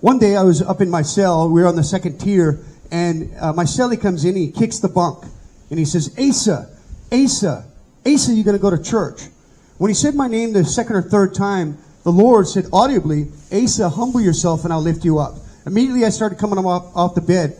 One day I was up in my cell. We were on the second tier, and my cellie comes in. He kicks the bunk, and he says, Asa, you going to go to church? When he said my name the second or third time, the Lord said audibly, Asa, humble yourself, and I'll lift you up. Immediately I started coming off the bed,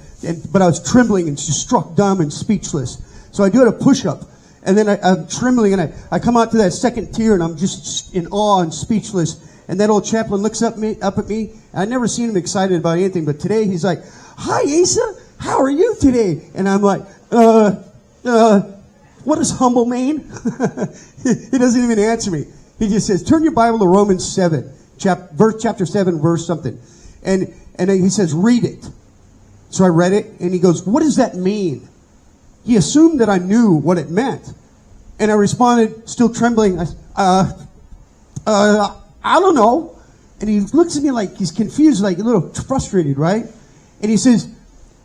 but I was trembling and just struck dumb and speechless. So I do a push-up, and then I'm trembling, and I come out to that second tier, and I'm just in awe and speechless. And that old chaplain looks up at me. I'd never seen him excited about anything, but today he's like, hi, Asa, how are you today? And I'm like, what does humble mean? He doesn't even answer me. He just says, turn your Bible to Romans 7, chapter 7, verse something. And he says, read it. So I read it, and he goes, what does that mean? He assumed that I knew what it meant. And I responded, still trembling, I don't know. And he looks at me like he's confused, like a little frustrated, right? And he says,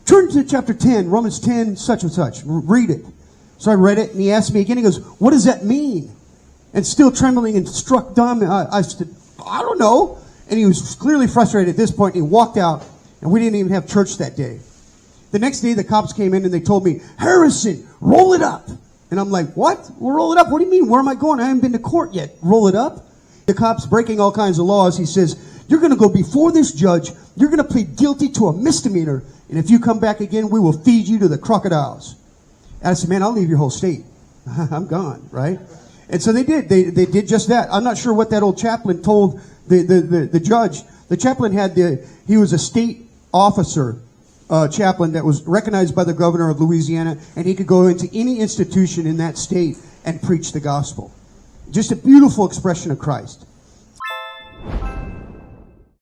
turn to chapter 10, Romans 10, such and such. Read it. So I read it, and he asked me again. He goes, what does that mean? And still trembling and struck dumb, I said, I don't know. And he was clearly frustrated at this point. And he walked out, and we didn't even have church that day. The next day, the cops came in, and they told me, Harrison, roll it up. And I'm like, what? We'll roll it up? What do you mean? Where am I going? I haven't been to court yet. Roll it up? The cop's breaking all kinds of laws. He says, you're going to go before this judge. You're going to plead guilty to a misdemeanor. And if you come back again, we will feed you to the crocodiles. And I said, man, I'll leave your whole state. I'm gone, right? And so they did. They did just that. I'm not sure what that old chaplain told the judge. The chaplain he was a state officer, chaplain that was recognized by the governor of Louisiana, and he could go into any institution in that state and preach the gospel. Just a beautiful expression of Christ.